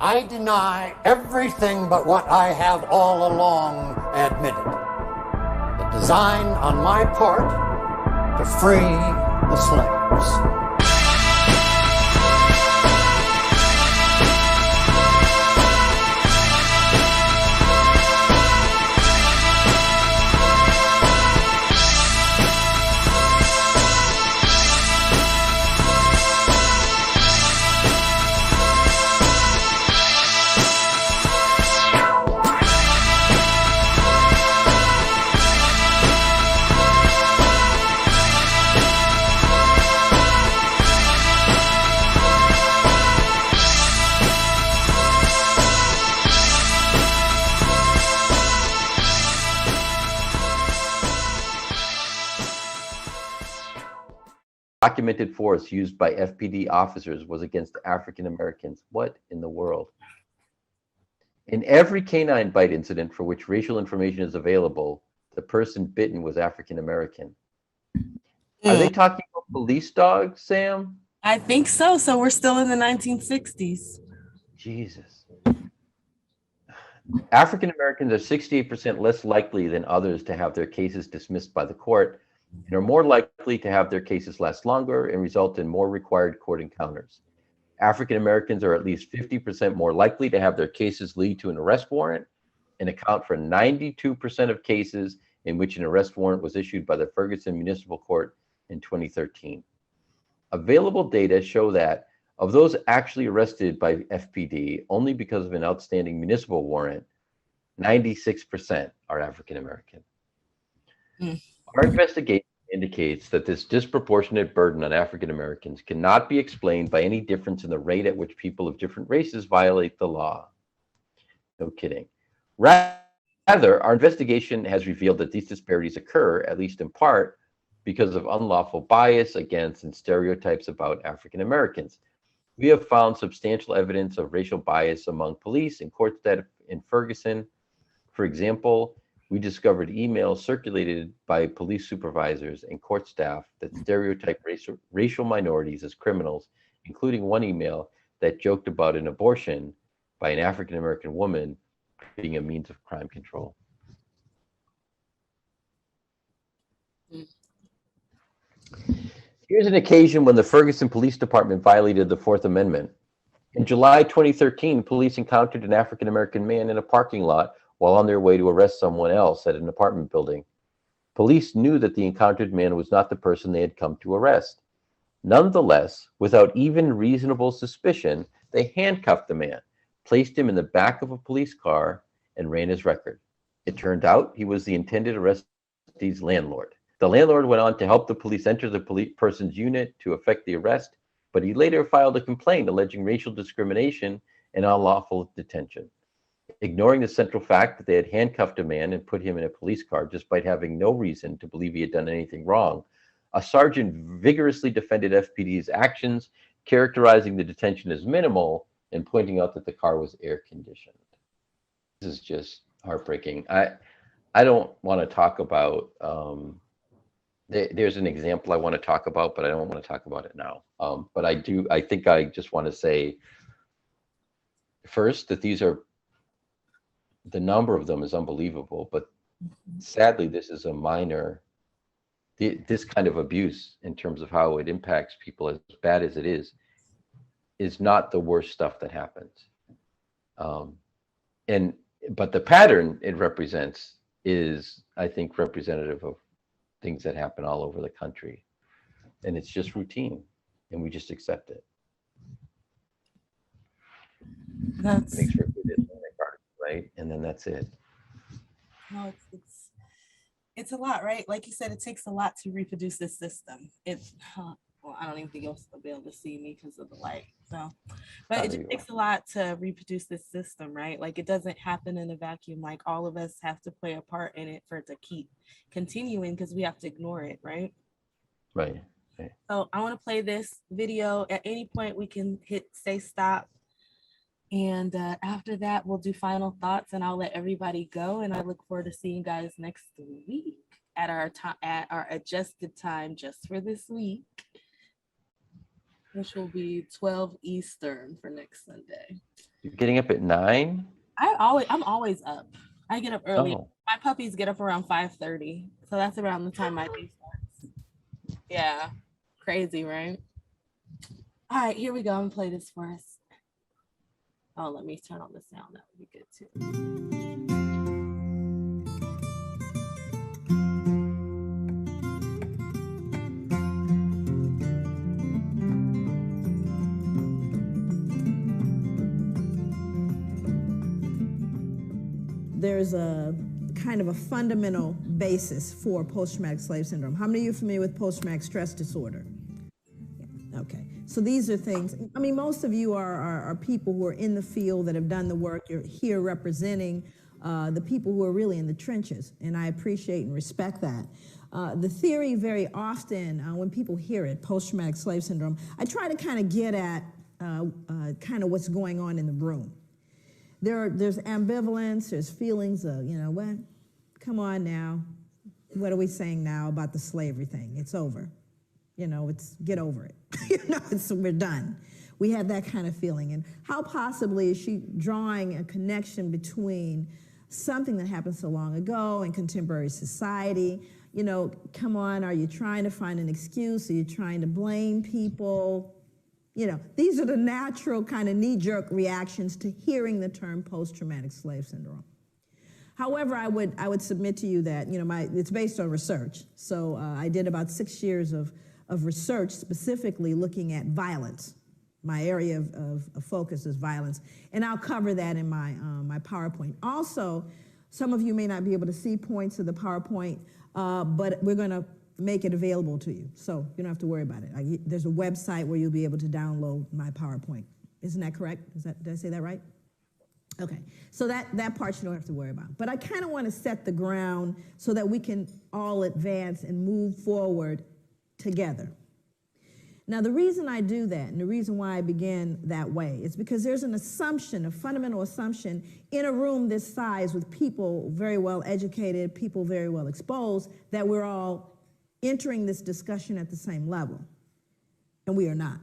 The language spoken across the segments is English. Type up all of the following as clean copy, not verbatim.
I deny everything but what I have all along admitted. The design on my part to free the slaves. Documented force used by FPD officers was against African Americans. What in the world? In every canine bite incident for which racial information is available, the person bitten was African American. Are they talking about police dogs, Sam? I think so. So we're still in the 1960s. Jesus. African Americans are 68% less likely than others to have their cases dismissed by the court, and are more likely to have their cases last longer and result in more required court encounters. African Americans are at least 50% more likely to have their cases lead to an arrest warrant and account for 92% of cases in which an arrest warrant was issued by the Ferguson Municipal Court in 2013. Available data show that of those actually arrested by FPD only because of an outstanding municipal warrant, 96% are African American. Our investigation indicates that this disproportionate burden on African Americans cannot be explained by any difference in the rate at which people of different races violate the law. No kidding. Rather, our investigation has revealed that these disparities occur, at least in part, because of unlawful bias against and stereotypes about African Americans. We have found substantial evidence of racial bias among police and court staff in Ferguson. For example, we discovered emails circulated by police supervisors and court staff that stereotype racial minorities as criminals, including one email that joked about an abortion by an African American woman being a means of crime control. Here's an occasion when the Ferguson Police Department violated the Fourth Amendment. In July 2013, police encountered an African American man in a parking lot while on their way to arrest someone else at an apartment building. Police knew that the encountered man was not the person they had come to arrest. Nonetheless, without even reasonable suspicion, they handcuffed the man, placed him in the back of a police car, and ran his record. It turned out he was the intended arrestee's landlord. The landlord went on to help the police enter the person's unit to effect the arrest, but he later filed a complaint alleging racial discrimination and unlawful detention. Ignoring the central fact that they had handcuffed a man and put him in a police car despite having no reason to believe he had done anything wrong, a sergeant vigorously defended FPD's actions, characterizing the detention as minimal and pointing out that the car was air conditioned. This is just heartbreaking. I don't want to talk about, there's an example I want to talk about, but I don't want to talk about it now. But I think I just want to say first that the number of them is unbelievable, but sadly, this is a minor, this kind of abuse in terms of how it impacts people, as bad as it is not the worst stuff that happens. But the pattern it represents is, I think, representative of things that happen all over the country. And it's just routine, and we just accept it. That's Thanks for it, right? And then that's it. no, it's a lot, right? Like you said, it takes a lot to reproduce this system. Well, I don't even think you'll still be able to see me because of the light. So, but it just takes a lot to reproduce this system, right? Like it doesn't happen in a vacuum. Like all of us have to play a part in it for it to keep continuing because we have to ignore it, right? Right. So I want to play this video. At any point we can say stop. And after that, we'll do final thoughts and I'll let everybody go. And I look forward to seeing you guys next week at our adjusted time just for this week, which will be 12 Eastern for next Sunday. You're getting up at 9? I'm always up. I get up early. Oh. My puppies get up around 5:30, so that's around the time my day starts. Yeah, crazy, right? All right, here we go. I'm gonna play this for us. Oh, let me turn on the sound. That would be good too. There's a kind of a fundamental basis for post-traumatic slave syndrome. How many of you are familiar with post-traumatic stress disorder? Yeah. Okay, so these are things, I mean, most of you are people who are in the field that have done the work. You're here representing the people who are really in the trenches, and I appreciate and respect that. The theory very often, when people hear it, post-traumatic slave syndrome, I try to kind of get at kind of what's going on in the room. There's ambivalence, there's feelings of, you know, what? Come on now. What are we saying now about the slavery thing? It's over. You know, get over it. You know, we're done. We have that kind of feeling. And how possibly is she drawing a connection between something that happened so long ago and contemporary society? You know, come on, are you trying to find an excuse? Are you trying to blame people? You know, these are the natural kind of knee-jerk reactions to hearing the term post-traumatic slave syndrome. However, I would submit to you that, you know, it's based on research. So I did about 6 years of research specifically looking at violence. My area of focus is violence, and I'll cover that in my PowerPoint. Also, some of you may not be able to see points of the PowerPoint, but we're going to make it available to you, so you don't have to worry about it. There's a website where you'll be able to download my PowerPoint. Isn't that correct? Did I say that right? Okay, so that part you don't have to worry about. But I kind of want to set the ground so that we can all advance and move forward together. Now, the reason I do that, and the reason why I began that way, is because there's an assumption, a fundamental assumption, in a room this size with people very well educated, people very well exposed, that we're all entering this discussion at the same level. And we are not.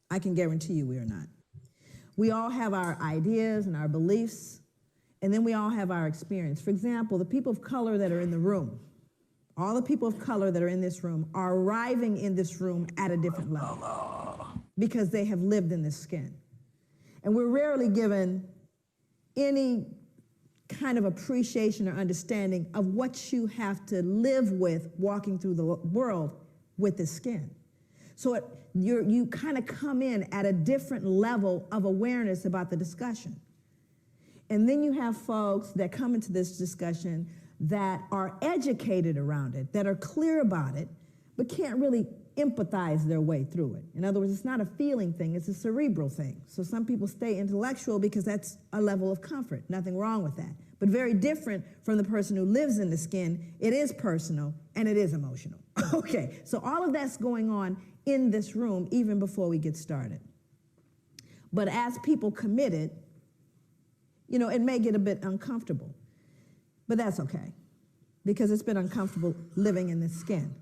I can guarantee you we are not. We all have our ideas and our beliefs, and then we all have our experience. For example, the people of color that are in the room, all the people of color that are in this room are arriving in this room at a different level because they have lived in this skin. And we're rarely given any kind of appreciation or understanding of what you have to live with walking through the world with this skin. So you kind of come in at a different level of awareness about the discussion. And then you have folks that come into this discussion that are educated around it, that are clear about it, but can't really empathize their way through it. In other words, it's not a feeling thing, it's a cerebral thing. So some people stay intellectual because that's a level of comfort. Nothing wrong with that. But very different from the person who lives in the skin. It is personal and it is emotional. Okay, so all of that's going on in this room even before we get started. But as people commit it, you know, it may get a bit uncomfortable. But that's okay, because it's been uncomfortable living in this skin.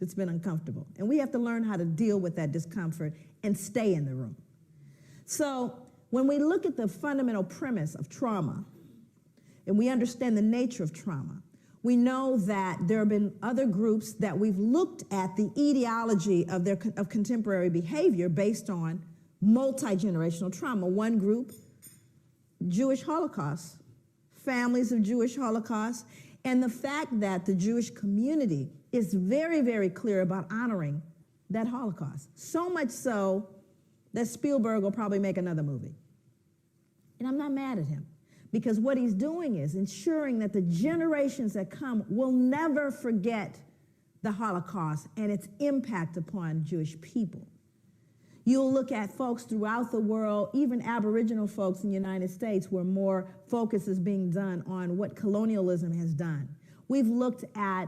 It's been uncomfortable. And we have to learn how to deal with that discomfort and stay in the room. So when we look at the fundamental premise of trauma, and we understand the nature of trauma, we know that there have been other groups that we've looked at the etiology of contemporary behavior based on multi-generational trauma. One group, Jewish Holocaust, families of Jewish Holocaust, and the fact that the Jewish community is very, very clear about honoring that Holocaust. So much so that Spielberg will probably make another movie. And I'm not mad at him, because what he's doing is ensuring that the generations that come will never forget the Holocaust and its impact upon Jewish people. You'll look at folks throughout the world, even Aboriginal folks in the United States, where more focus is being done on what colonialism has done. We've looked at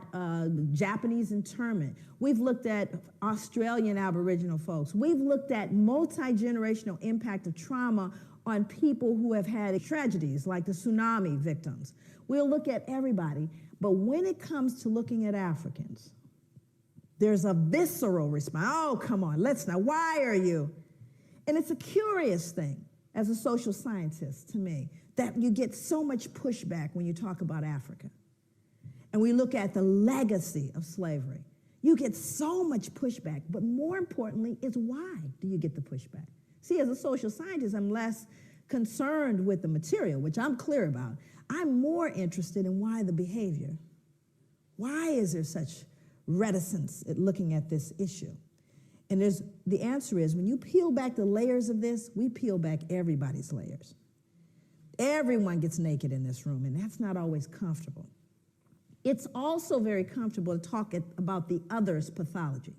Japanese internment. We've looked at Australian Aboriginal folks. We've looked at multi-generational impact of trauma on people who have had tragedies like the tsunami victims. We'll look at everybody, but when it comes to looking at Africans, there's a visceral response. Oh, come on, let's not. Why are you? And it's a curious thing, as a social scientist to me, that you get so much pushback when you talk about Africa. And we look at the legacy of slavery. You get so much pushback, but more importantly is why do you get the pushback? See, as a social scientist, I'm less concerned with the material, which I'm clear about. I'm more interested in why the behavior. Why is there such reticence at looking at this issue? And the answer is, when you peel back the layers of this, we peel back everybody's layers. Everyone gets naked in this room, and that's not always comfortable. It's also very comfortable to talk about the other's pathology.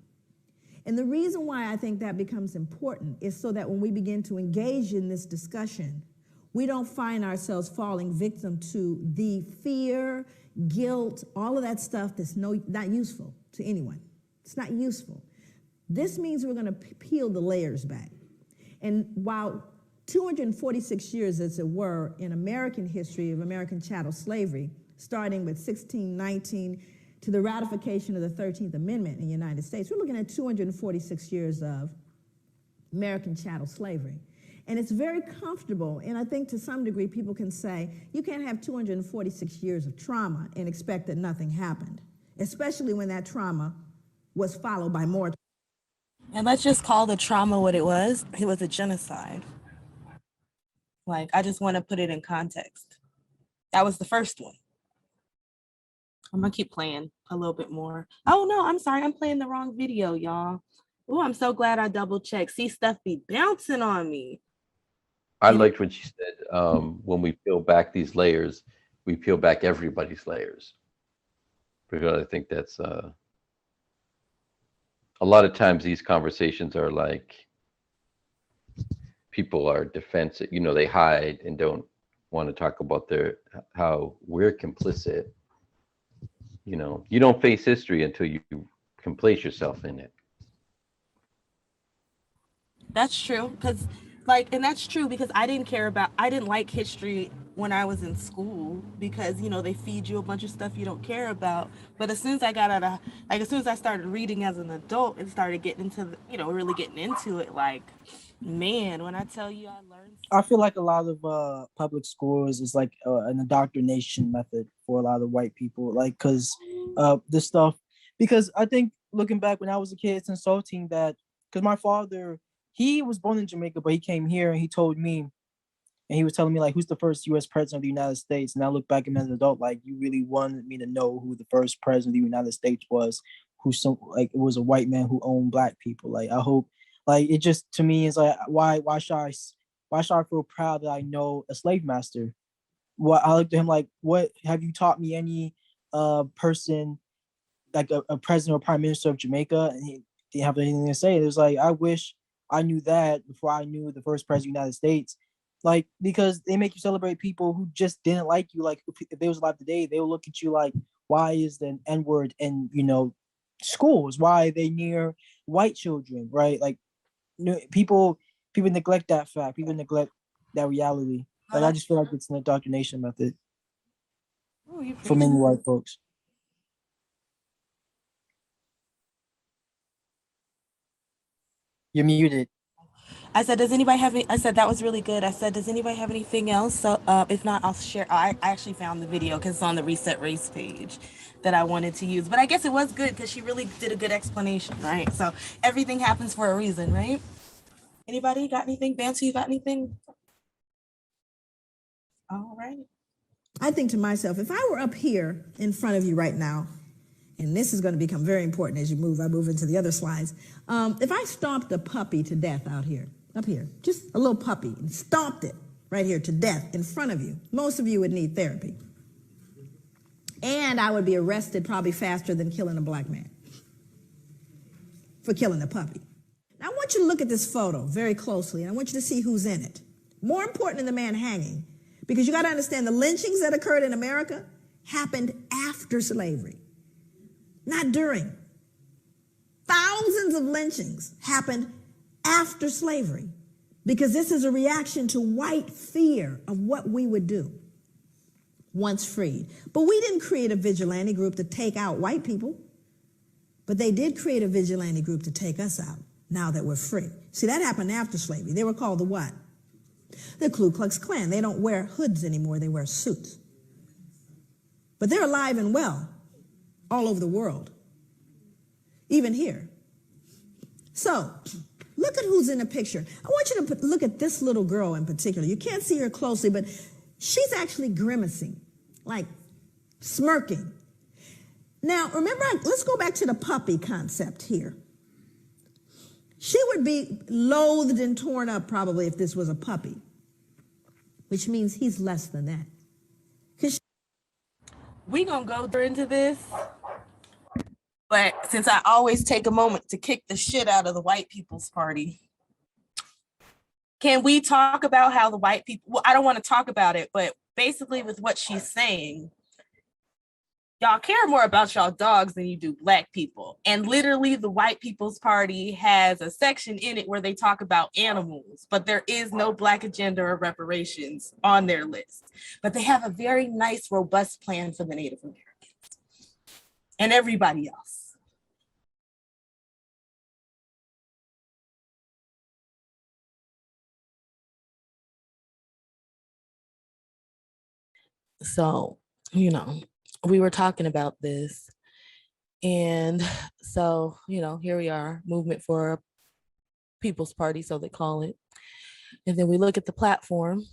And the reason why I think that becomes important is so that when we begin to engage in this discussion, we don't find ourselves falling victim to the fear, guilt, all of that stuff that's not useful to anyone. It's not useful. This means we're going to peel the layers back. And while 246 years, as it were, in American history of American chattel slavery, starting with 1619 to the ratification of the 13th Amendment in the United States, we're looking at 246 years of American chattel slavery. And it's very comfortable, and I think to some degree people can say, you can't have 246 years of trauma and expect that nothing happened, especially when that trauma was followed by more. And let's just call the trauma what it was. It was a genocide. Like, I just want to put it in context. That was the first one. I'm gonna keep playing a little bit more. Oh no, I'm sorry, I'm playing the wrong video, y'all. Oh, I'm so glad I double checked. See, stuff be bouncing on me. I liked what you said. When we peel back these layers, we peel back everybody's layers. Because I think that's a lot of times these conversations are like, people are defensive, you know, they hide and don't want to talk about how we're complicit. You know, you don't face history until you can place yourself in it. That's true, because that's true because I didn't like history when I was in school because, you know, they feed you a bunch of stuff you don't care about. But as soon as as soon as I started reading as an adult and started getting into, really getting into it, like, man, when I tell you I learned. I feel like a lot of public schools is like an indoctrination method for a lot of white people, like, because this stuff, because I think looking back when I was a kid, it's insulting that, because my father, he was born in Jamaica, but he came here and he told me, and he was telling me, like, who's the first U.S. president of the United States? And I look back at him as an adult, like, you really wanted me to know who the first president of the United States was, it was a white man who owned black people. Like, I hope, like, it just, to me, is like, why should I feel proud that I know a slave master? Well, I looked at him like, what, have you taught me any person, like a president or prime minister of Jamaica? And he didn't have anything to say. It was like, I wish I knew that before I knew the first president of the United States. Like, because they make you celebrate people who just didn't like you. Like, if they was alive today, they will look at you like, why is the N-word in, schools? Why are they near white children, right? Like, people neglect that fact. People neglect that reality. Like, I just feel like it's an indoctrination method for many white folks. You're muted. I said, I said, that was really good. I said, does anybody have anything else? So if not, I'll share. I actually found the video because it's on the Reset Race page that I wanted to use. But I guess it was good because she really did a good explanation, right? So everything happens for a reason, right? Anybody got anything? Bantu, you got anything? All right. I think to myself, if I were up here in front of you right now, and this is going to become very important as I move into the other slides. If I stomped a puppy to death up here, just a little puppy, and stomped it right here to death in front of you, most of you would need therapy. And I would be arrested probably faster than killing a black man for killing a puppy. Now I want you to look at this photo very closely, and I want you to see who's in it. More important than the man hanging, because you got to understand the lynchings that occurred in America happened after slavery. Not during. Thousands of lynchings happened after slavery because this is a reaction to white fear of what we would do once freed. But we didn't create a vigilante group to take out white people, but they did create a vigilante group to take us out now that we're free. See, that happened after slavery. They were called the what? The Ku Klux Klan, they don't wear hoods anymore, they wear suits. But they're alive and well all over the world, even here. So, look at who's in the picture. I want you to look at this little girl in particular. You can't see her closely, but she's actually grimacing, like smirking. Now, remember, let's go back to the puppy concept here. She would be loathed and torn up probably if this was a puppy, which means he's less than that. We gonna go into this, but since I always take a moment to kick the shit out of the white people's party, can we talk about how the white people, well, I don't want to talk about it, but basically with what she's saying, y'all care more about y'all dogs than you do black people. And literally the white people's party has a section in it where they talk about animals, but there is no black agenda or reparations on their list. But they have a very nice, robust plan for the Native Americans and everybody else. So, you know, we were talking about this, and so, you know, here we are, movement for a people's party, so they call it. And then we look at the platform,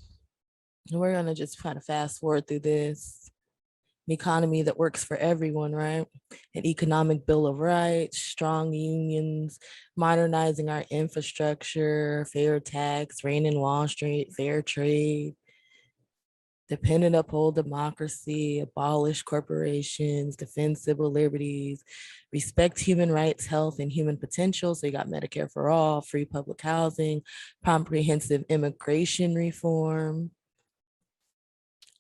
and we're gonna just kind of fast forward through this. An economy that works for everyone, right? An economic bill of rights, strong unions, modernizing our infrastructure, fair tax, reign in Wall Street, fair trade, dependent uphold democracy, abolish corporations, defend civil liberties, respect human rights, health, and human potential. So you got Medicare for all, free public housing, comprehensive immigration reform,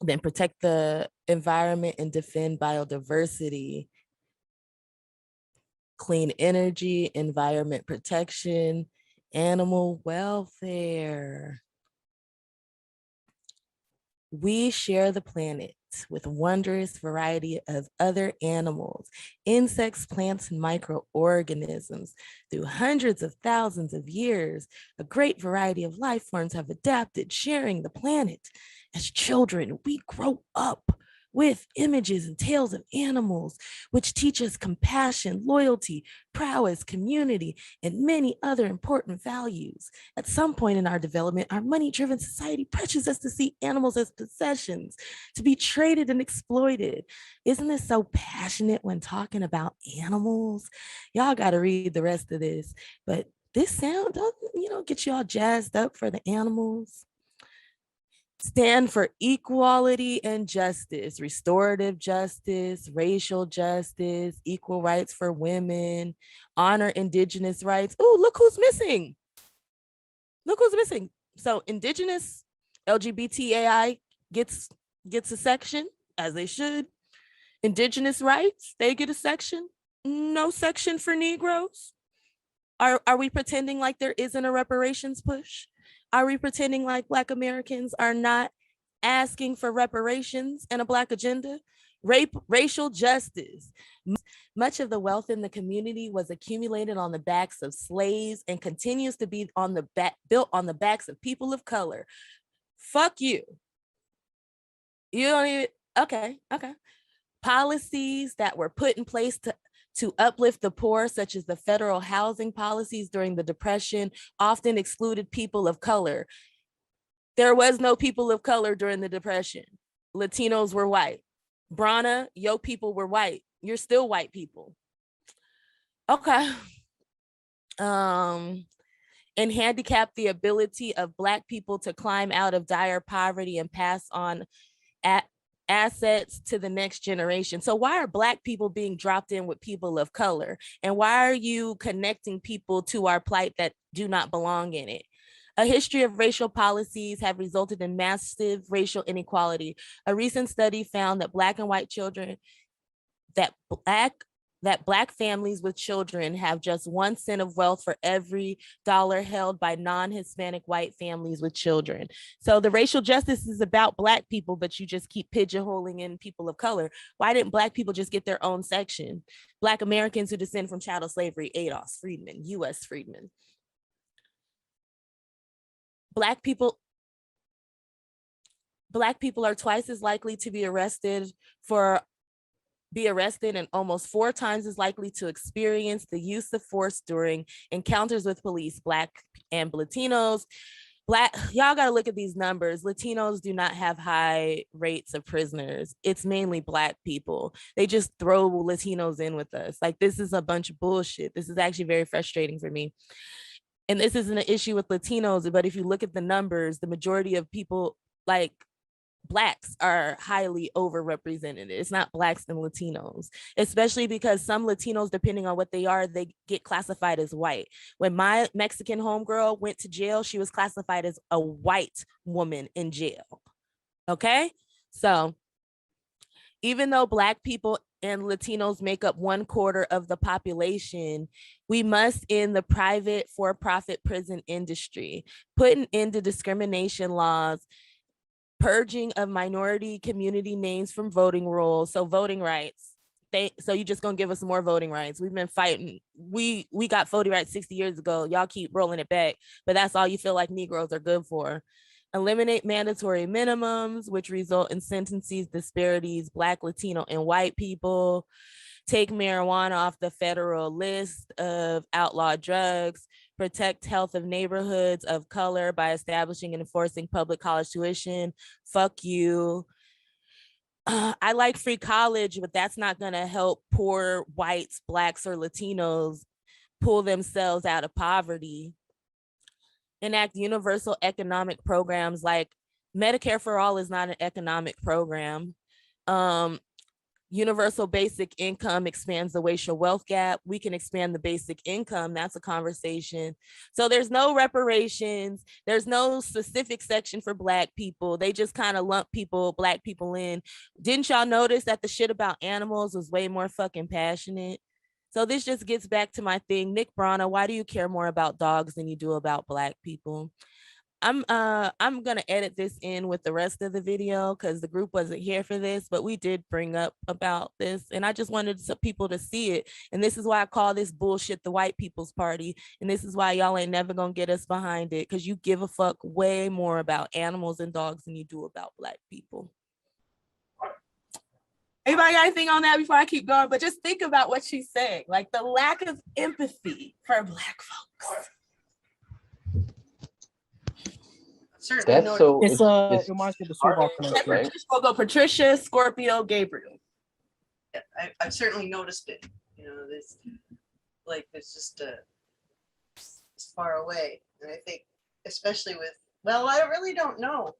then protect the environment and defend biodiversity, clean energy, environment protection, animal welfare. We share the planet with a wondrous variety of other animals, insects, plants, and microorganisms. Through hundreds of thousands of years, a great variety of life forms have adapted, sharing the planet. As children, we grow up with images and tales of animals, which teach us compassion, loyalty, prowess, community, and many other important values. At some point in our development, our money-driven society pressures us to see animals as possessions, to be traded and exploited. Isn't this so passionate when talking about animals? Y'all got to read the rest of this, but this sound, get you all jazzed up for the animals. Stand for equality and justice, restorative justice, racial justice, equal rights for women, honor indigenous rights. Oh, look who's missing. Look who's missing. So indigenous LGBTAI gets a section, as they should. Indigenous rights, they get a section. No section for Negroes. Are we pretending like there isn't a reparations push? Are we pretending like Black Americans are not asking for reparations and a Black agenda? Racial justice. Much of the wealth in the community was accumulated on the backs of slaves and continues to be built on the backs of people of color. Fuck you. You don't even, okay. Policies that were put in place to uplift the poor, such as the federal housing policies during the Depression, often excluded people of color. There was no people of color during the Depression. Latinos were white. Brana, your people were white. You're still white people. Okay. And handicap the ability of Black people to climb out of dire poverty and pass on assets to the next generation. So why are Black people being dropped in with people of color? And why are you connecting people to our plight that do not belong in it? A history of racial policies have resulted in massive racial inequality. A recent study found that Black and white children, that Black families with children have just 1 cent of wealth for every dollar held by non-Hispanic white families with children. So the racial justice is about Black people, but you just keep pigeonholing in people of color. Why didn't Black people just get their own section? Black Americans who descend from chattel slavery, US Freedmen, US Freedmen. Black people Black people are twice as likely to be arrested and almost 4 times as likely to experience the use of force during encounters with police. Black and Latinos. Y'all got to look at these numbers. Latinos do not have high rates of prisoners. It's mainly Black people. They just throw Latinos in with us. Like, this is a bunch of bullshit. This is actually very frustrating for me. And this isn't an issue with Latinos, but if you look at the numbers, the majority of people, like Blacks, are highly overrepresented. It's not Blacks and Latinos, especially because some Latinos, depending on what they are, they get classified as white. When my Mexican homegirl went to jail, she was classified as a white woman in jail. Okay? So even though Black people and Latinos make up 1/4 of the population, we must end the private for-profit prison industry, put an end to discrimination laws, purging of minority community names from voting rolls. So voting rights. So you just gonna give us more voting rights? We've been fighting. We got voting rights 60 years ago. Y'all keep rolling it back, but that's all you feel like Negroes are good for. Eliminate mandatory minimums, which result in sentences disparities, Black, Latino, and white people. Take marijuana off the federal list of outlawed drugs. Protect health of neighborhoods of color by establishing and enforcing public college tuition. Fuck you. I like free college, but that's not going to help poor whites, Blacks, or Latinos pull themselves out of poverty. Enact universal economic programs like Medicare for All is not an economic program. Universal basic income expands the racial wealth gap. We can expand the basic income. That's a conversation. So there's no reparations. There's no specific section for Black people. They just kind of lump Black people in. Didn't y'all notice that the shit about animals was way more fucking passionate? So this just gets back to my thing. Nick Brana, why do you care more about dogs than you do about Black people? I'm gonna edit this in with the rest of the video because the group wasn't here for this, but we did bring up about this, and I just wanted some people to see it. And this is why I call this bullshit the white people's party. And this is why y'all ain't never gonna get us behind it, because you give a fuck way more about animals and dogs than you do about Black people. Anybody got anything on that before I keep going? But just think about what she's saying, like the lack of empathy for Black folks. That's so. It reminds me of the Super Bowl commercial, right? We'll go Patricia, Scorpio, Gabriel. Yeah, I've certainly noticed it. You know, this it's just it's far away, and I think especially with I really don't know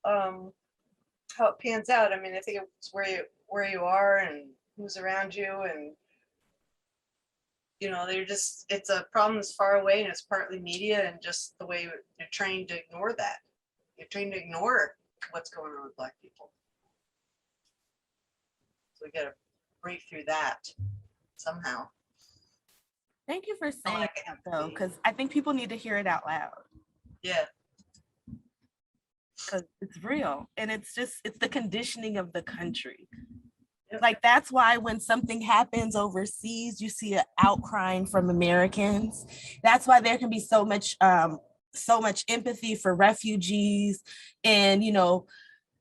how it pans out. I mean, I think it's where you are and who's around you, and you know, it's a problem that's far away, and it's partly media and just the way you're trained to ignore that. You're trained to ignore what's going on with Black people. So we got to break through that somehow. Thank you for saying that, though, because I think people need to hear it out loud. Yeah. Because it's real, and it's the conditioning of the country. Like, that's why when something happens overseas, you see an outcrying from Americans. That's why there can be so much empathy for refugees and, you know,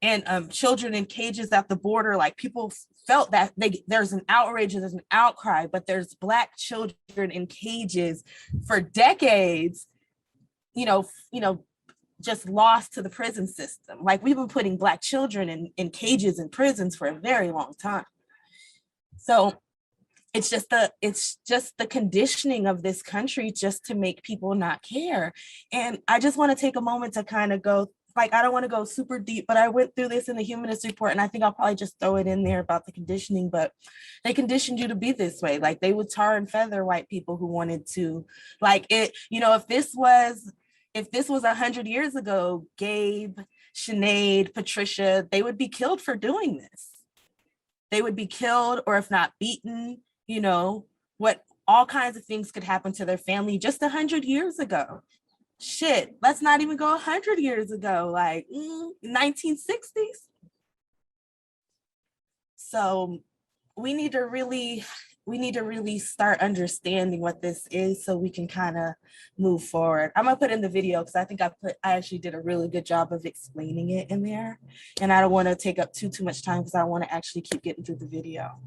and children in cages at the border. Like, people felt that there's an outrage and there's an outcry, but there's Black children in cages for decades, you know, just lost to the prison system. Like, we've been putting Black children in cages in prisons for a very long time. So it's just the conditioning of this country just to make people not care. And I just want to take a moment to kind of go, like, I don't want to go super deep, but I went through this in the Humanist Report, and I think I'll probably just throw it in there about the conditioning. But they conditioned you to be this way. Like, they would tar and feather white people who wanted to, like, it, you know, if this was 100 years ago, Gabe, Sinead, Patricia, they would be killed for doing this. They would be killed, or if not beaten, you know, all kinds of things could happen to their family just 100 years ago. Shit, let's not even go 100 years ago, like 1960s. So we need to really really start understanding what this is so we can kind of move forward. I'm gonna put in the video because I think I actually did a really good job of explaining it in there, and I don't want to take up too much time because I want to actually keep getting through the video.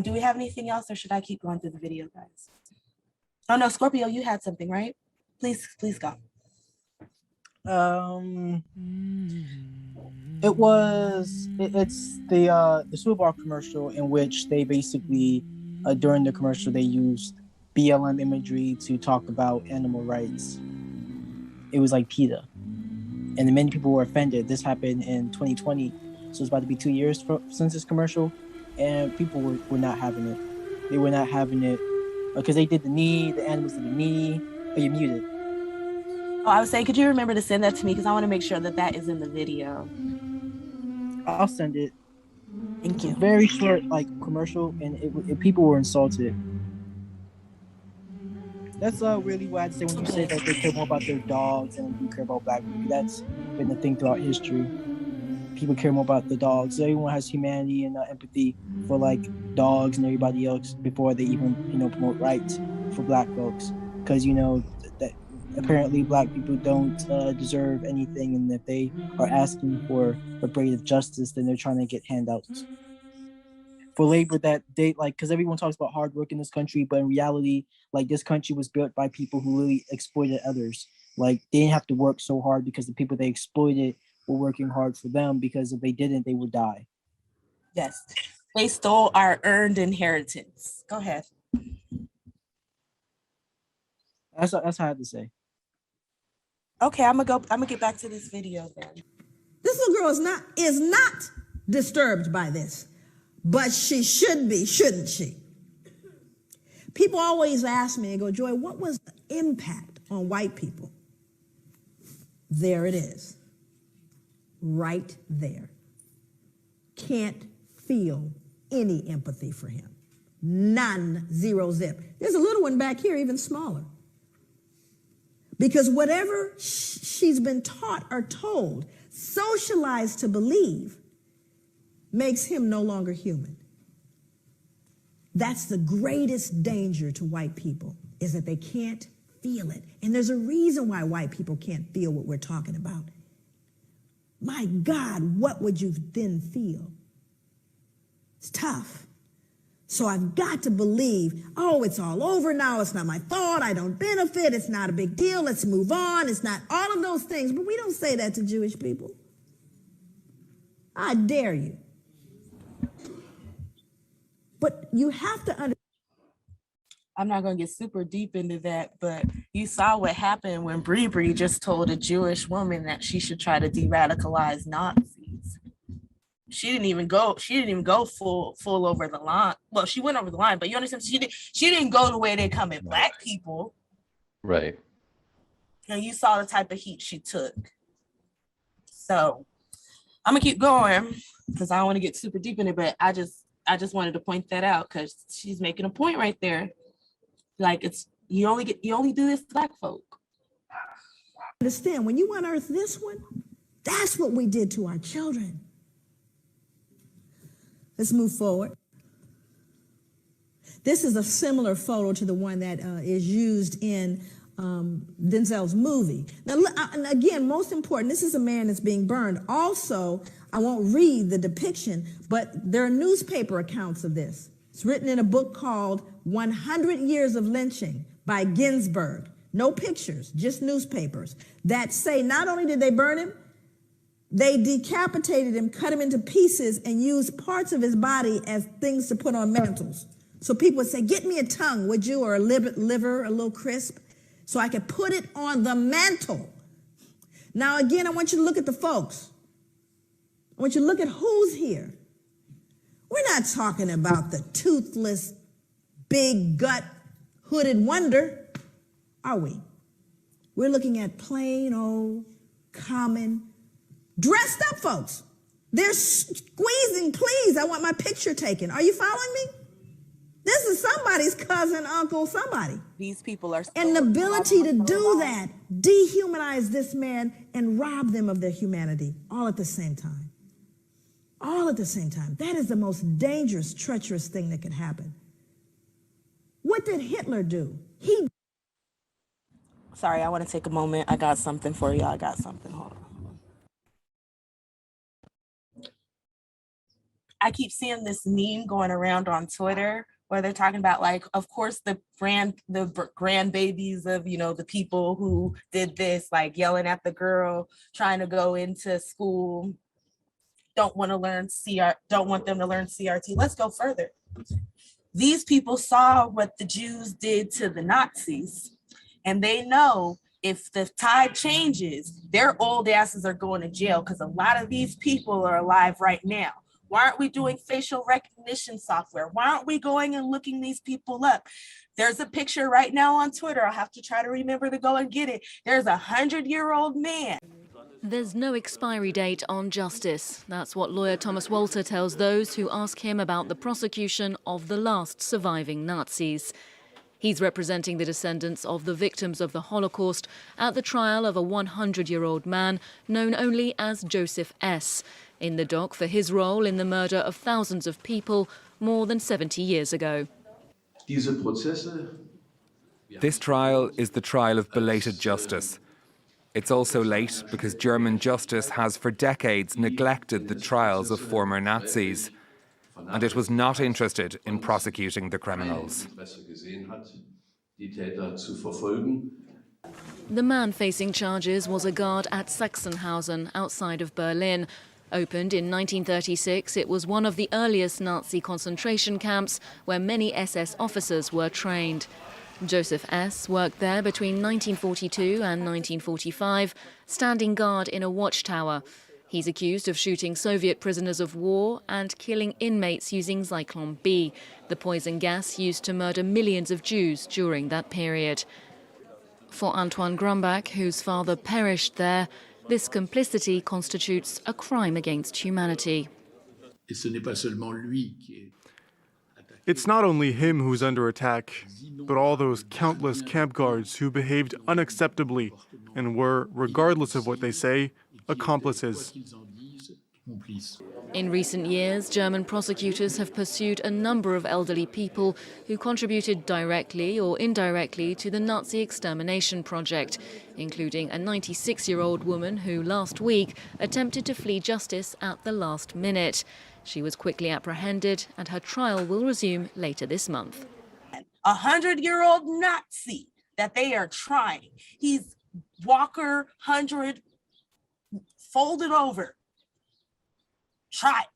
Do we have anything else, or should I keep going through the video, guys? Oh no, Scorpio, you had something, right? Please go. It's the Subaru commercial in which they basically during the commercial they used BLM imagery to talk about animal rights. It was like PETA, and many people were offended. This happened in 2020, so it's about to be 2 years since this commercial, and people were not having it. They were not having it because they did the animals did the knee. Oh, you're muted. Oh, I was saying, could you remember to send that to me because I want to make sure that is in the video. I'll send it. Thank it's you. A very short commercial, and people were insulted. That's really what I'd say when you say that they care more about their dogs than they do care about black people. That's been the thing throughout history. People care more about the dogs. Everyone has humanity and empathy for dogs and everybody else before they even promote rights for black folks, because that apparently black people don't deserve anything, and if they are asking for reparative justice, then they're trying to get handouts for labor that they because everyone talks about hard work in this country, but in reality, this country was built by people who really exploited others. They didn't have to work so hard because the people they exploited were working hard for them, because if they didn't, they would die. Yes, they stole our earned inheritance. Go ahead. That's how I had to say. Okay, I'm gonna get back to this video then. This little girl is not disturbed by this, but she should be, shouldn't she? People always ask me, they go, Joy, what was the impact on white people? There it is. Right there. Can't feel any empathy for him. None, zero, zip. There's a little one back here, even smaller. Because whatever she's been taught or told, socialized to believe, makes him no longer human. That's the greatest danger to white people, is that they can't feel it. And there's a reason why white people can't feel what we're talking about. My God, what would you then feel? It's tough. So I've got to believe, oh, it's all over now. It's not my fault. I don't benefit. It's not a big deal. Let's move on. It's not all of those things. But we don't say that to Jewish people. I dare you. But you have to understand. I'm not going to get super deep into that, but you saw what happened when Bree just told a Jewish woman that she should try to de-radicalize Nazis. She didn't even go full over the line. Well, she went over the line, but you understand, she didn't go the way they come at black people. Right. And you saw the type of heat she took. So I'm gonna keep going because I don't want to get super deep in it, but I just wanted to point that out because she's making a point right there. It's you only do this to black folk. Understand, when you unearth this one, that's what we did to our children. Let's move forward. This is a similar photo to the one that is used in Denzel's movie. Now, and again, most important, this is a man that's being burned. Also, I won't read the depiction, but there are newspaper accounts of this. It's written in a book called 100 Years of Lynching by Ginsburg. No pictures, just newspapers that say not only did they burn him, they decapitated him, cut him into pieces, and used parts of his body as things to put on mantles. So people would say, get me a tongue, would you, or a liver, a little crisp, so I could put it on the mantle. Now, again, I want you to look at the folks. I want you to look at who's here. We're not talking about the toothless, big gut, hooded wonder, are we? We're looking at plain old, common, dressed up folks. They're squeezing, please, I want my picture taken. Are you following me? This is somebody's cousin, uncle, somebody. These people are... And the ability to do that, dehumanize this man and rob them of their humanity all at the same time. All at the same time. That is the most dangerous, treacherous thing that can happen. What did Hitler do? Sorry, I want to take a moment. I got something for you. I got something. Hold on. I keep seeing this meme going around on Twitter where they're talking about, like, of course, the grandbabies of, the people who did this, like yelling at the girl trying to go into school, don't want them to learn CRT. Let's go further. These people saw what the Jews did to the Nazis, and they know if the tide changes, their old asses are going to jail, because a lot of these people are alive right now. Why aren't we doing facial recognition software? Why aren't we going and looking these people up? There's a picture right now on Twitter. I'll have to try to remember to go and get it. There's a 100-year-old man. There's no expiry date on justice. That's what lawyer Thomas Walter tells those who ask him about the prosecution of the last surviving Nazis. He's representing the descendants of the victims of the Holocaust at the trial of a 100-year-old man known only as Joseph S., in the dock for his role in the murder of thousands of people more than 70 years ago. This trial is the trial of belated justice. It's also late because German justice has for decades neglected the trials of former Nazis, and it was not interested in prosecuting the criminals. The man facing charges was a guard at Sachsenhausen outside of Berlin. Opened in 1936, it was one of the earliest Nazi concentration camps where many SS officers were trained. Joseph S. worked there between 1942 and 1945, standing guard in a watchtower. He's accused of shooting Soviet prisoners of war and killing inmates using Zyklon B, the poison gas used to murder millions of Jews during that period. For Antoine Grumbach, whose father perished there, this complicity constitutes a crime against humanity. It's not only him who's under attack, but all those countless camp guards who behaved unacceptably and were, regardless of what they say, accomplices. In recent years, German prosecutors have pursued a number of elderly people who contributed directly or indirectly to the Nazi extermination project, including a 96-year-old woman who last week attempted to flee justice at the last minute. She was quickly apprehended and her trial will resume later this month. A 100-year-old Nazi that they are trying. He's Walker 100 folded over. Try it.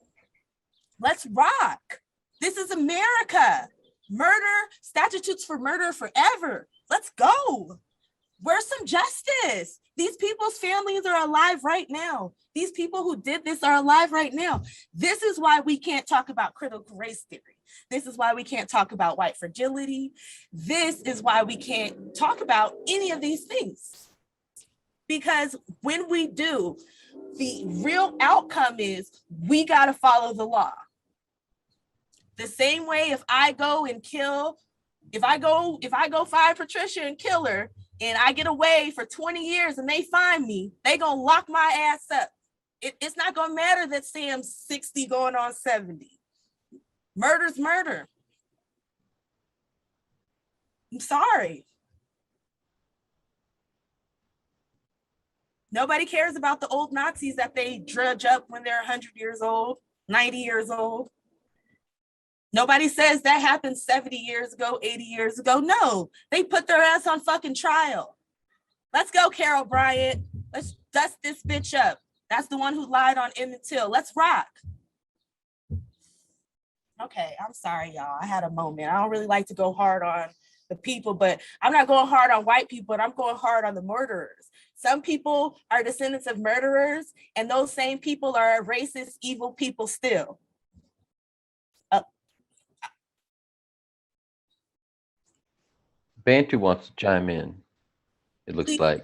Let's rock. This is America. Murder, statutes for murder forever. Let's go. Where's some justice? These people's families are alive right now. These people who did this are alive right now. This is why we can't talk about critical race theory. This is why we can't talk about white fragility. This is why we can't talk about any of these things. Because when we do, the real outcome is we got to follow the law. The same way if I go find Patricia and kill her and I get away for 20 years and they find me, they gonna lock my ass up. It's not gonna matter that Sam's 60 going on 70. Murder's murder. I'm sorry. Nobody cares about the old Nazis that they drudge up when they're 100 years old, 90 years old. Nobody says that happened 70 years ago, 80 years ago. No, they put their ass on fucking trial. Let's go, Carol Bryant. Let's dust this bitch up. That's the one who lied on Emmett Till. Let's rock. Okay, I'm sorry, y'all. I had a moment. I don't really like to go hard on the people, but I'm not going hard on white people, but I'm going hard on the murderers. Some people are descendants of murderers, and those same people are racist, evil people still. Bantu wants to chime in, it looks like.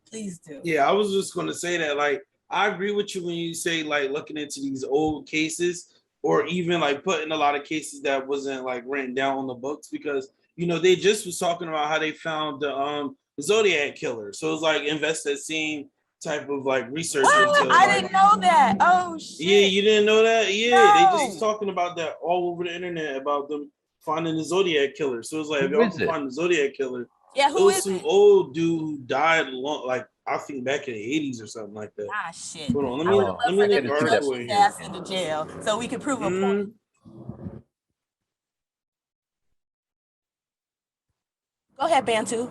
Please do. Yeah, I was just going to say that, like, I agree with you when you say, like, looking into these old cases, or even, like, putting a lot of cases that wasn't, like, written down on the books, because, you know, they just was talking about how they found the Zodiac killer. So it's like invest that same type of, like, research. Into, I didn't know that. Oh, shit. Yeah, you didn't know that? Yeah, no. They just was talking about that all over the internet, about them finding the Zodiac killer. So it's like, if Who y'all is can it? find the Zodiac killer, Yeah, it who was is some it? old dude who died like I think back in the 80s or something like that. Ah, shit. Hold on, let I me would Oh, love link for them the to gotta see throw that article his in here. ass into jail so we can prove a Mhm. point. Go ahead, Bantu.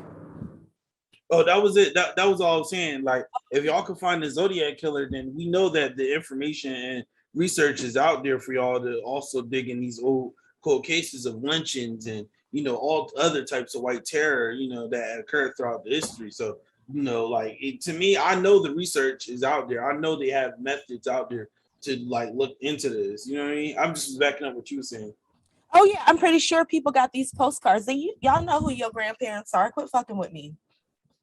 Oh, that was it. That was all I was saying. Like, if y'all can find the Zodiac killer, then we know that the information and research is out there for y'all to also dig in these old cold cases of lynchings and all other types of white terror that occurred throughout the history. So like to me, I know the research is out there. I know they have methods out there to like look into this. You know what I mean? I'm just backing up what you were saying. Oh yeah, I'm pretty sure people got these postcards. And y'all know who your grandparents are. Quit fucking with me.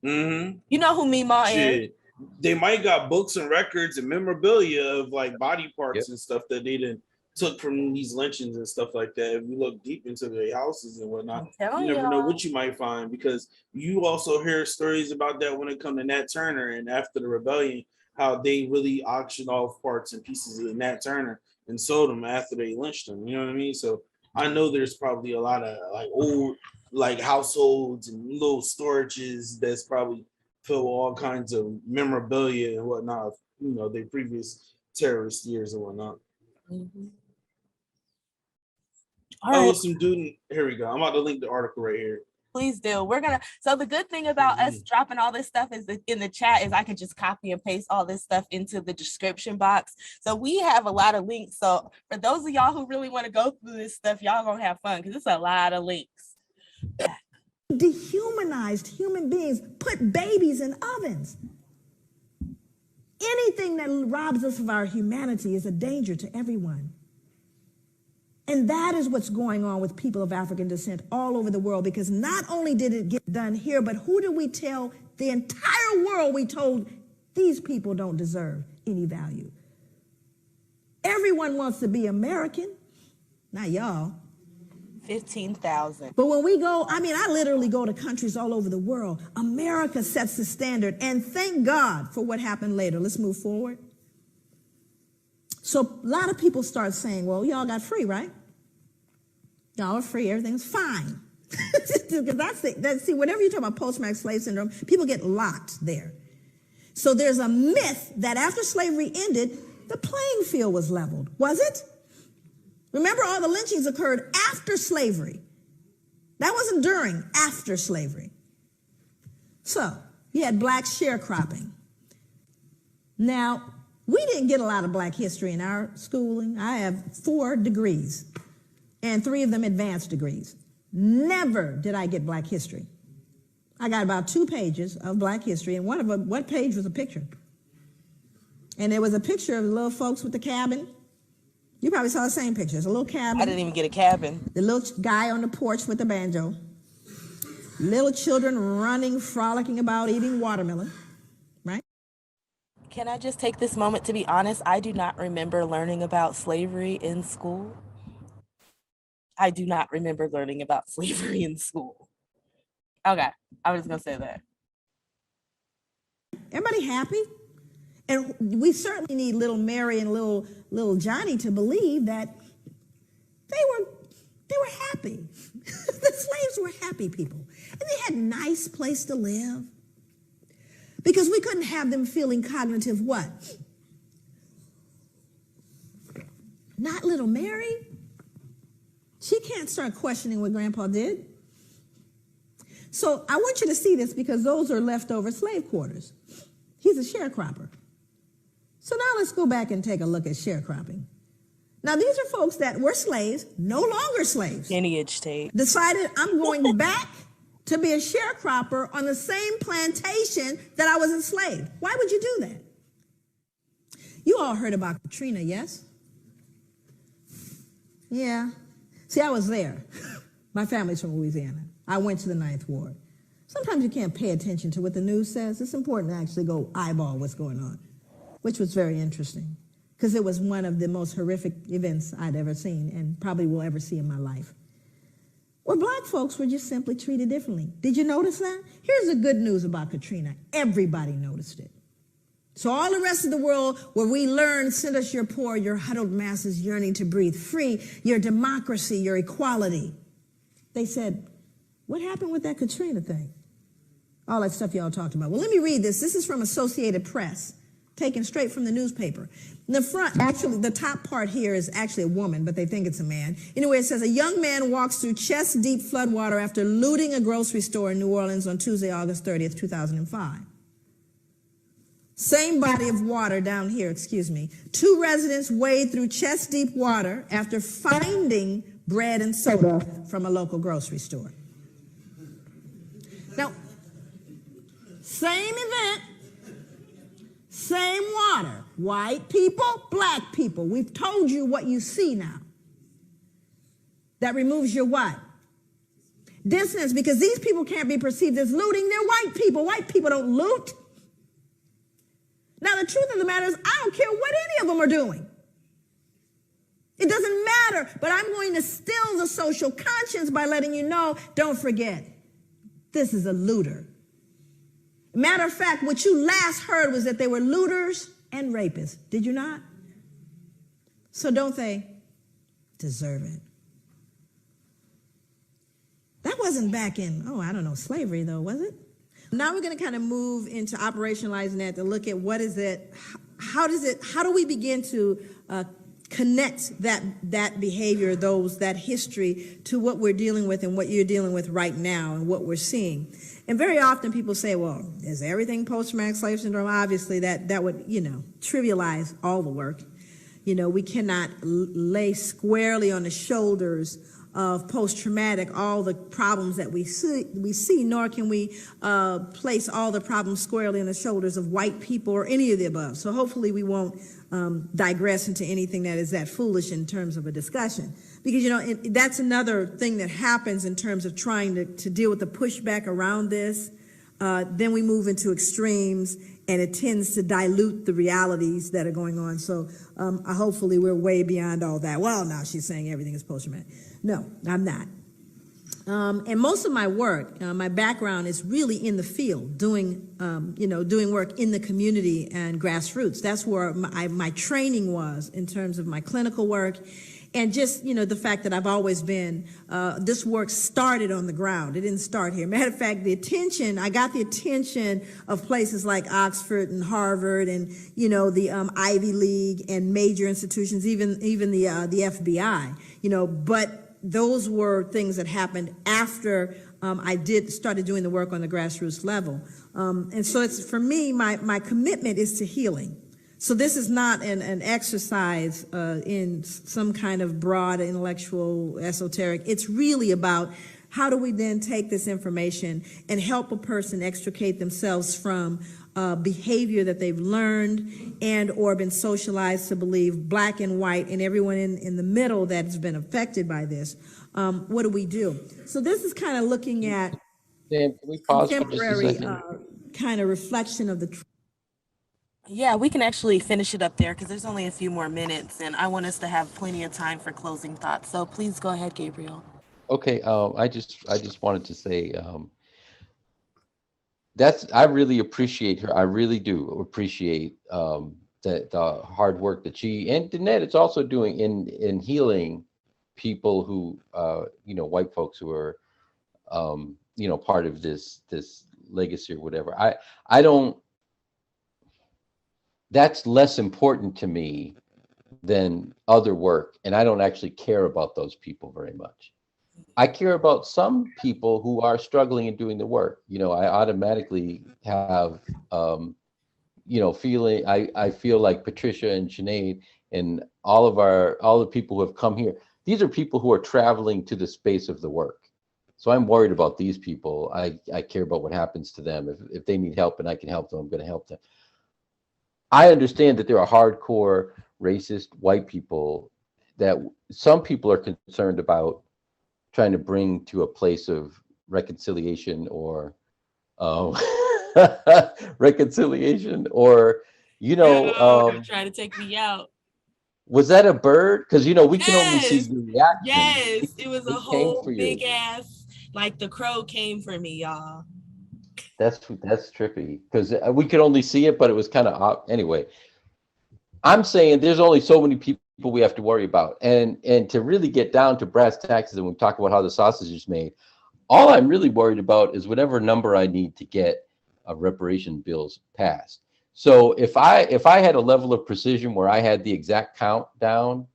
Mm-hmm. You know who Mima is. Shit. They might got books and records and memorabilia of like body parts Yep. and stuff that they didn't took from these lynchings and stuff like that. If you look deep into their houses and whatnot, I'm telling you never know y'all. what you might find, because you also hear stories about that when it comes to Nat Turner and after the rebellion, how they really auctioned off parts and pieces of Nat Turner and sold them after they lynched them. You know what I mean? So I know there's probably a lot of like old like households and little storages that's probably filled with all kinds of memorabilia and whatnot of their previous terrorist years and whatnot. Mhm. Oh, All right, some dude. Here we go. I'm about to link the article right here. please do. We're gonna. So the good thing about us dropping all this stuff is in the chat is I could just copy and paste all this stuff into the description box. So we have a lot of links. So for those of y'all who really want to go through this stuff, y'all gonna have fun because it's a lot of links. Dehumanized human beings, put babies in ovens. Anything that robs us of our humanity is a danger to everyone. And that is what's going on with people of African descent all over the world, because not only did it get done here, but who did we tell the entire world? We told these people don't deserve any value. Everyone wants to be American, not y'all. 15,000. But when we go, I literally go to countries all over the world. America sets the standard, and thank God for what happened later. Let's move forward. So a lot of people start saying, well, y'all got free, right? Y'all are free, everything's fine. Because see, whenever you talk about post-traumatic slave syndrome, people get locked there. So there's a myth that after slavery ended, the playing field was leveled. Was it? Remember, all the lynchings occurred after slavery. That wasn't during, after slavery. So you had black sharecropping. Now, we didn't get a lot of black history in our schooling. I have 4 degrees, and 3 of them advanced degrees. Never did I get black history. I got about 2 pages of black history, and one page was a picture. And there was a picture of the little folks with the cabin. You probably saw the same picture. It's a little cabin. I didn't even get a cabin. The little guy on the porch with the banjo. Little children running, frolicking about, eating watermelon. Right? Can I just take this moment to be honest? I do not remember learning about slavery in school. I do not remember learning about slavery in school. Okay, I was gonna say that. Everybody happy? And we certainly need little Mary and little Johnny to believe that they were happy. The slaves were happy people. And they had a nice place to live. Because we couldn't have them feeling cognitive what? Not little Mary. She can't start questioning what Grandpa did. So I want you to see this, because those are leftover slave quarters. He's a sharecropper. So now let's go back and take a look at sharecropping. Now these are folks that were slaves, no longer slaves. Lineage tape. Decided, I'm going back to be a sharecropper on the same plantation that I was enslaved. Why would you do that? You all heard about Katrina, yes? Yeah. See, I was there. My family's from Louisiana. I went to the 9th Ward. Sometimes you can't pay attention to what the news says. It's important to actually go eyeball what's going on, which was very interesting, because it was one of the most horrific events I'd ever seen and probably will ever see in my life, where black folks were just simply treated differently. Did you notice that? Here's the good news about Katrina. Everybody noticed it. So all the rest of the world, where we learned, send us your poor, your huddled masses yearning to breathe free, your democracy, your equality. They said, what happened with that Katrina thing? All that stuff y'all talked about. Well, let me read this. This is from Associated Press, taken straight from the newspaper. In the front, actually, the top part here is actually a woman, but they think it's a man. Anyway, it says, a young man walks through chest-deep floodwater after looting a grocery store in New Orleans on Tuesday, August 30th, 2005. Same body of water down here, excuse me. 2 residents wade through chest-deep water after finding bread and soda from a local grocery store. Now, same event, same water. White people, black people. We've told you what you see now. That removes your what? Dissonance, because these people can't be perceived as looting. They're white people. White people don't loot. Now, the truth of the matter is, I don't care what any of them are doing. It doesn't matter, but I'm going to still the social conscience by letting you know, don't forget, this is a looter. Matter of fact, what you last heard was that they were looters and rapists. Did you not? So don't they deserve it? That wasn't back in, I don't know, slavery though, was it? Now we're going to kind of move into operationalizing that to look at what is it, how do we begin to connect that behavior, that history to what we're dealing with and what you're dealing with right now and what we're seeing. And very often people say, well, is everything post-traumatic slave syndrome? Obviously that would, trivialize all the work. We cannot lay squarely on the shoulders of post-traumatic all the problems that we see, nor can we place all the problems squarely on the shoulders of white people or any of the above. So hopefully we won't digress into anything that is that foolish in terms of a discussion. Because, that's another thing that happens in terms of trying to deal with the pushback around this. Then we move into extremes, and it tends to dilute the realities that are going on. So hopefully we're way beyond all that. Well, now she's saying everything is post-traumatic. No, I'm not. And most of my work, my background is really in the field, doing work in the community and grassroots. That's where my training was in terms of my clinical work. And just, the fact that I've always been, this work started on the ground. It didn't start here. Matter of fact, I got the attention of places like Oxford and Harvard and, the Ivy League and major institutions, even the FBI, but those were things that happened after I started doing the work on the grassroots level. And so it's, for me, my commitment is to healing. So this is not an exercise in some kind of broad intellectual esoteric. It's really about how do we then take this information and help a person extricate themselves from behavior that they've learned and or been socialized to believe, black and white and everyone in the middle that has been affected by this. What do we do? So this is kind of looking at Dan, can we pause contemporary for just a second? Kind of reflection of the Yeah, we can actually finish it up there because there's only a few more minutes and I want us to have plenty of time for closing thoughts. So please go ahead, Gabriel. Okay, I just wanted to say I really appreciate her. I really do appreciate the hard work that she and Danette is also doing in healing people who white folks who are part of this legacy or whatever. I don't. That's less important to me than other work, and I don't actually care about those people very much. I care about some people who are struggling and doing the work. I automatically have, feeling. I feel like Patricia and Sinead and all the people who have come here. These are people who are traveling to the space of the work. So I'm worried about these people. I care about what happens to them. If they need help and I can help them, I'm going to help them. I understand that there are hardcore racist white people that some people are concerned about trying to bring to a place of reconciliation or reconciliation or, trying to take me out. Was that a bird? Because, we can only see the reaction. Yes, it was a whole big ass, like the crow came for me, y'all. That's trippy because we could only see it, but it was kind of anyway. I'm saying there's only so many people people we have to worry about. And to really get down to brass tacks, and we talk about how the sausage is made, all I'm really worried about is whatever number I need to get reparation bills passed. So if I had a level of precision where I had the exact count down,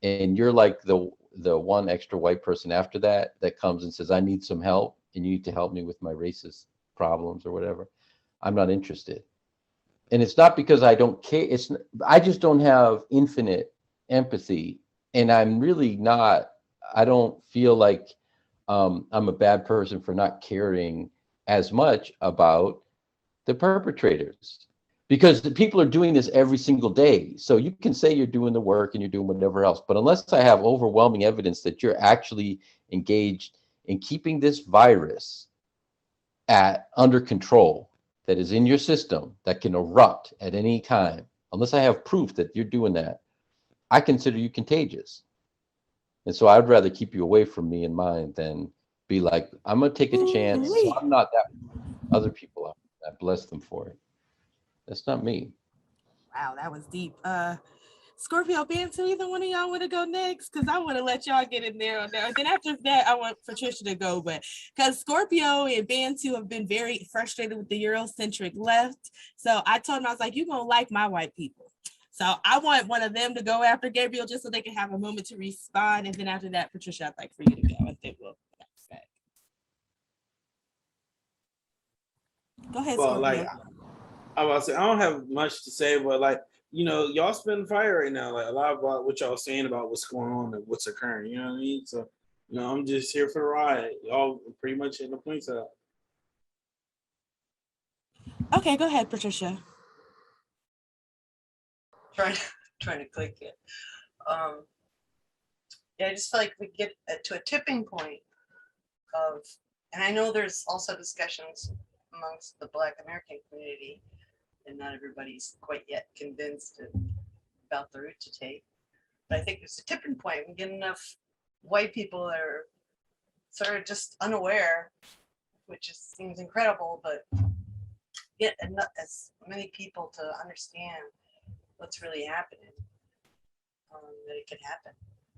and you're like the one extra white person after that comes and says, I need some help and you need to help me with my racist problems or whatever, I'm not interested. And it's not because I don't care. I just don't have infinite empathy, and I'm really not. I don't feel like I'm a bad person for not caring as much about the perpetrators, because the people are doing this every single day. So you can say you're doing the work and you're doing whatever else, but unless I have overwhelming evidence that you're actually engaged in keeping this virus under control, that is in your system, that can erupt at any time, unless I have proof that you're doing that, I consider you contagious. And so I'd rather keep you away from me and mine than be like, I'm going to take a chance. So I'm not that. Other people are. I bless them for it. That's not me. Wow, that was deep. Scorpio, Bantu, either one of y'all want to go next? Because I want to let y'all get in there on that. And then after that, I want Patricia to go. But because Scorpio and Bantu have been very frustrated with the Eurocentric left. So I told him, I was like, you're going to like my white people. So I want one of them to go after Gabriel just so they can have a moment to respond. And then after that, Patricia, I'd like for you to go. And then we'll back. Go ahead, Well, Scorpio. like I was say, I don't have much to say, but like, you know, y'all spitting fire right now. Like a lot about what y'all saying about what's going on and what's occurring. You know what I mean? So, you know, I'm just here for the ride. Y'all pretty much hitting the points out. Okay, go ahead, Patricia. Trying to click it. Yeah, I just feel like we get to a tipping point of, and I know there's also discussions amongst the Black American community, and not everybody's quite yet convinced about the route to take. But I think there's a tipping point. We get enough white people that are sort of just unaware, which seems incredible, but get enough, as many people to understand what's really happening, that it could happen,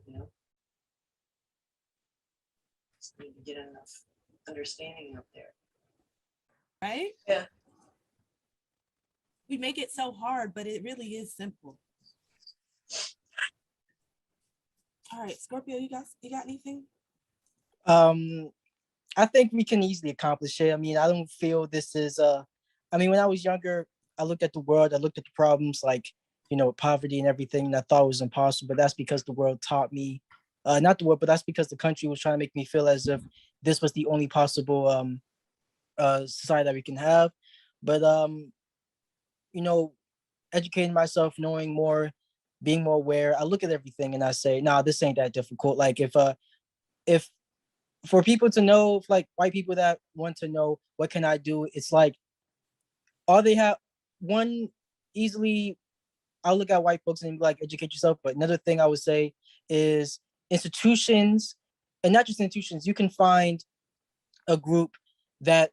you know. Just need to get enough understanding up there. Right? Yeah. We make it so hard, but it really is simple. All right, Scorpio, you got anything? I think we can easily accomplish it. I mean, I don't feel this is I mean, when I was younger, I looked at the world, I looked at the problems like, you know, poverty and everything, and I thought it was impossible, but that's because the world taught me, not the world, but that's because the country was trying to make me feel as if this was the only possible society that we can have. But you know, educating myself, knowing more, being more aware, I look at everything and I say, nah, this ain't that difficult. Like if for people to know, like white people that want to know what can I do, it's like all they have one easily. I'll look at white books and be like, educate yourself. But another thing I would say is institutions, and not just institutions. You can find a group that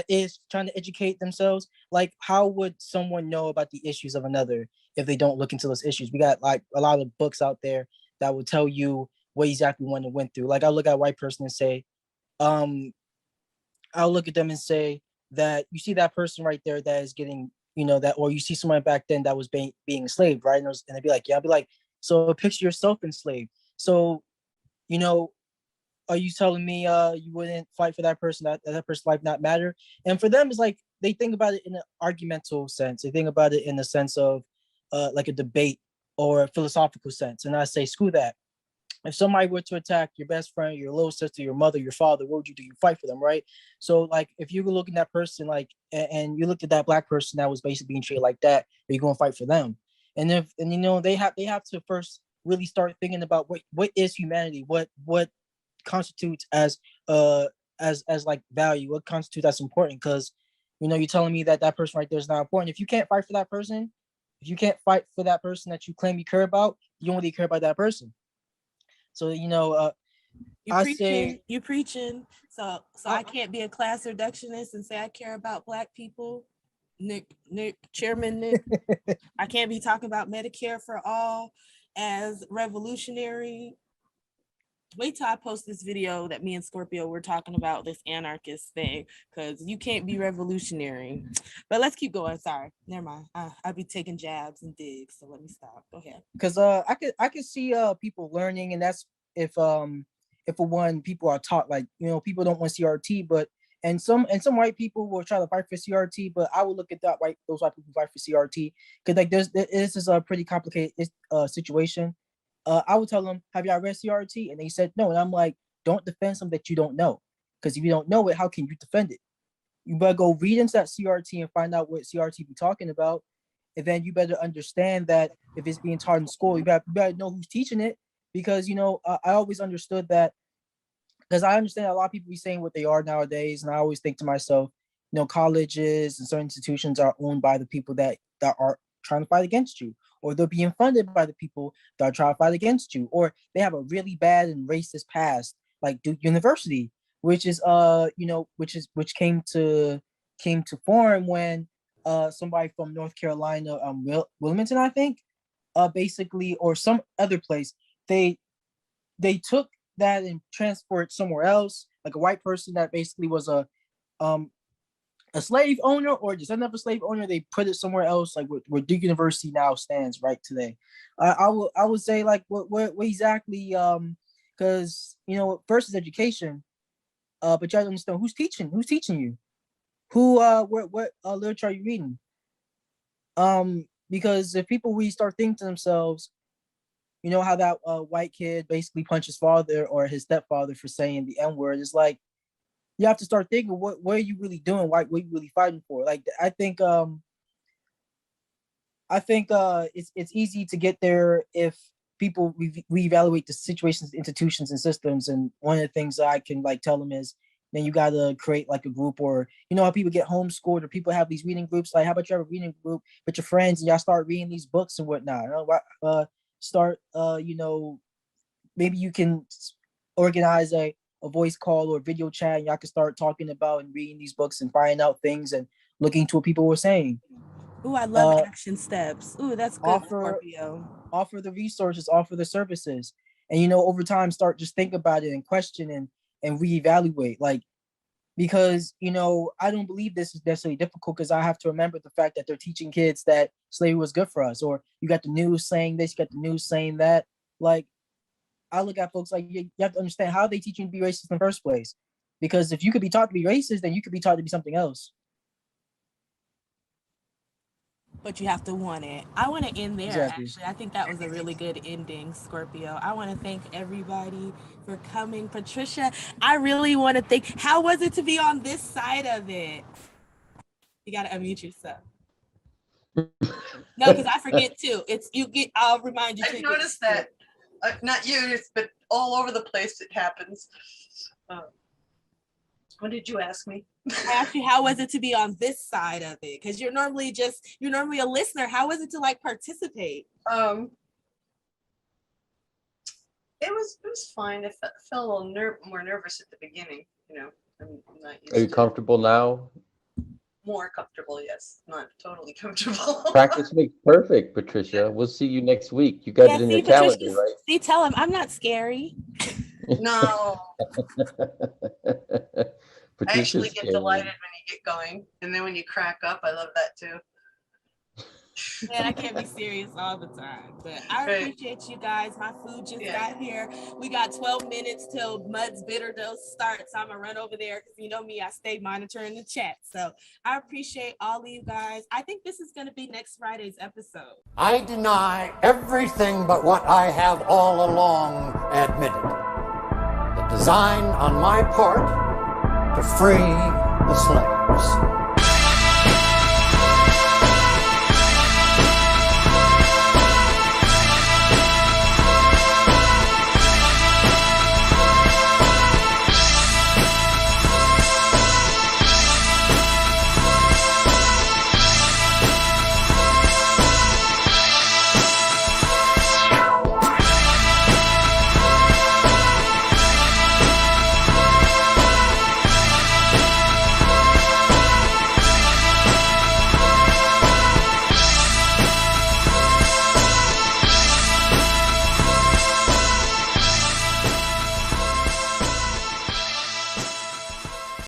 is trying to educate themselves. Like, how would someone know about the issues of another if they don't look into those issues? We got like a lot of books out there that will tell you what exactly one went through. Like, I'll look at a white person and say, I'll look at them and say that you see that person right there that is getting, you know, that, or you see someone back then that was being enslaved, right? And they'd be like, yeah, I'll be like, so picture yourself enslaved. So, you know, are you telling me you wouldn't fight for that person, that person's life not matter? And for them, it's like they think about it in an argumental sense. They think about it in the sense of like a debate or a philosophical sense. And I say, screw that. If somebody were to attack your best friend, your little sister, your mother, your father, what would you do? You fight for them, right? So like if you were looking at that person like, and you looked at that black person that was basically being treated like that, are you going to fight for them? And you know, they have to first really start thinking about what is humanity, what constitutes as like value, what constitutes as important. Because, you know, you're telling me that person right there is not important. If you can't fight for that person, that you claim you care about, you only care about that person. So, you know, you're preaching. So I can't be a class reductionist and say I care about Black people. Chairman Nick, I can't be talking about Medicare for all as revolutionary. Wait till I post this video that me and Scorpio were talking about this anarchist thing, because you can't be revolutionary. But let's keep going. Sorry, never mind. I'll be taking jabs and digs, so let me stop. Go ahead. Because I could see people learning, and that's if for one, people are taught, like, you know, people don't want CRT, but and some white people will try to fight for CRT, but I would look at those white people who fight for CRT, because like this is a pretty complicated situation. I would tell them, have y'all read CRT? And they said no. And I'm like, don't defend something that you don't know. Because if you don't know it, how can you defend it? You better go read into that CRT and find out what CRT be talking about. And then you better understand that if it's being taught in school, you better know who's teaching it. Because, you know, I always understood that, because I understand a lot of people be saying what they are nowadays. And I always think to myself, you know, colleges and certain institutions are owned by the people that are trying to fight against you, or they're being funded by the people that are trying to fight against you, or they have a really bad and racist past, like Duke University, which is which came to form when somebody from North Carolina, Wilmington, I think, basically, or some other place, they took that and transferred it somewhere else, like a white person that basically was a slave owner or descendant of a slave owner. They put it somewhere else, like where Duke University now stands right today. I would say, like, what exactly, because, you know, first is education, but you have to understand who's teaching you, what literature are you reading, because if people really start thinking to themselves, you know, how that white kid basically punched his father or his stepfather for saying the N-word, it's like, you have to start thinking, what are you really doing? What are you really fighting for? Like, I think it's easy to get there if people reevaluate the situations, institutions, and systems. And one of the things that I can, like, tell them is, then you got to create like a group, or, you know, how people get homeschooled, or people have these reading groups. Like, how about you have a reading group with your friends and y'all start reading these books and whatnot? You know, you know, maybe you can organize a voice call or video chat, and y'all can start talking about and reading these books and finding out things and looking to what people were saying. Ooh, I love action steps. Ooh, that's good, Scorpio. Offer the resources, offer the services, and, you know, over time, start just think about it and question and reevaluate. Like, because, you know, I don't believe this is necessarily difficult, because I have to remember the fact that they're teaching kids that slavery was good for us, or you got the news saying this, you got the news saying that. Like, I look at folks like, you have to understand, how are they teaching you to be racist in the first place? Because if you could be taught to be racist, then you could be taught to be something else. But you have to want it. I want to end there, Exactly. actually. I think that was a really good ending, Scorpio. I want to thank everybody for coming. Patricia, I really want to thank, how was it to be on this side of it? You got to unmute yourself. No, because I forget too. I'll remind you. I've noticed that. Not you, but all over the place it happens. What did you ask me? I asked you, how was it to be on this side of it? Because you're normally a listener. How was it to, like, participate? It was fine. I felt a little more nervous at the beginning. You know, I'm not used. Are you comfortable now? More comfortable, yes. Not totally comfortable. Practice makes perfect, Patricia. We'll see you next week. You got it in your calendar, right? See, tell him I'm not scary. No. I actually get scary. delighted when you get going. And then when you crack up, I love that too. Man, I can't be serious all the time. But I appreciate you guys. My food just got here. We got 12 minutes till Mud's Bitter Dose starts. I'm going to run over there because, you know me, I stay monitoring the chat. So I appreciate all of you guys. I think this is going to be next Friday's episode. I deny everything but what I have all along admitted. The design on my part to free the slaves.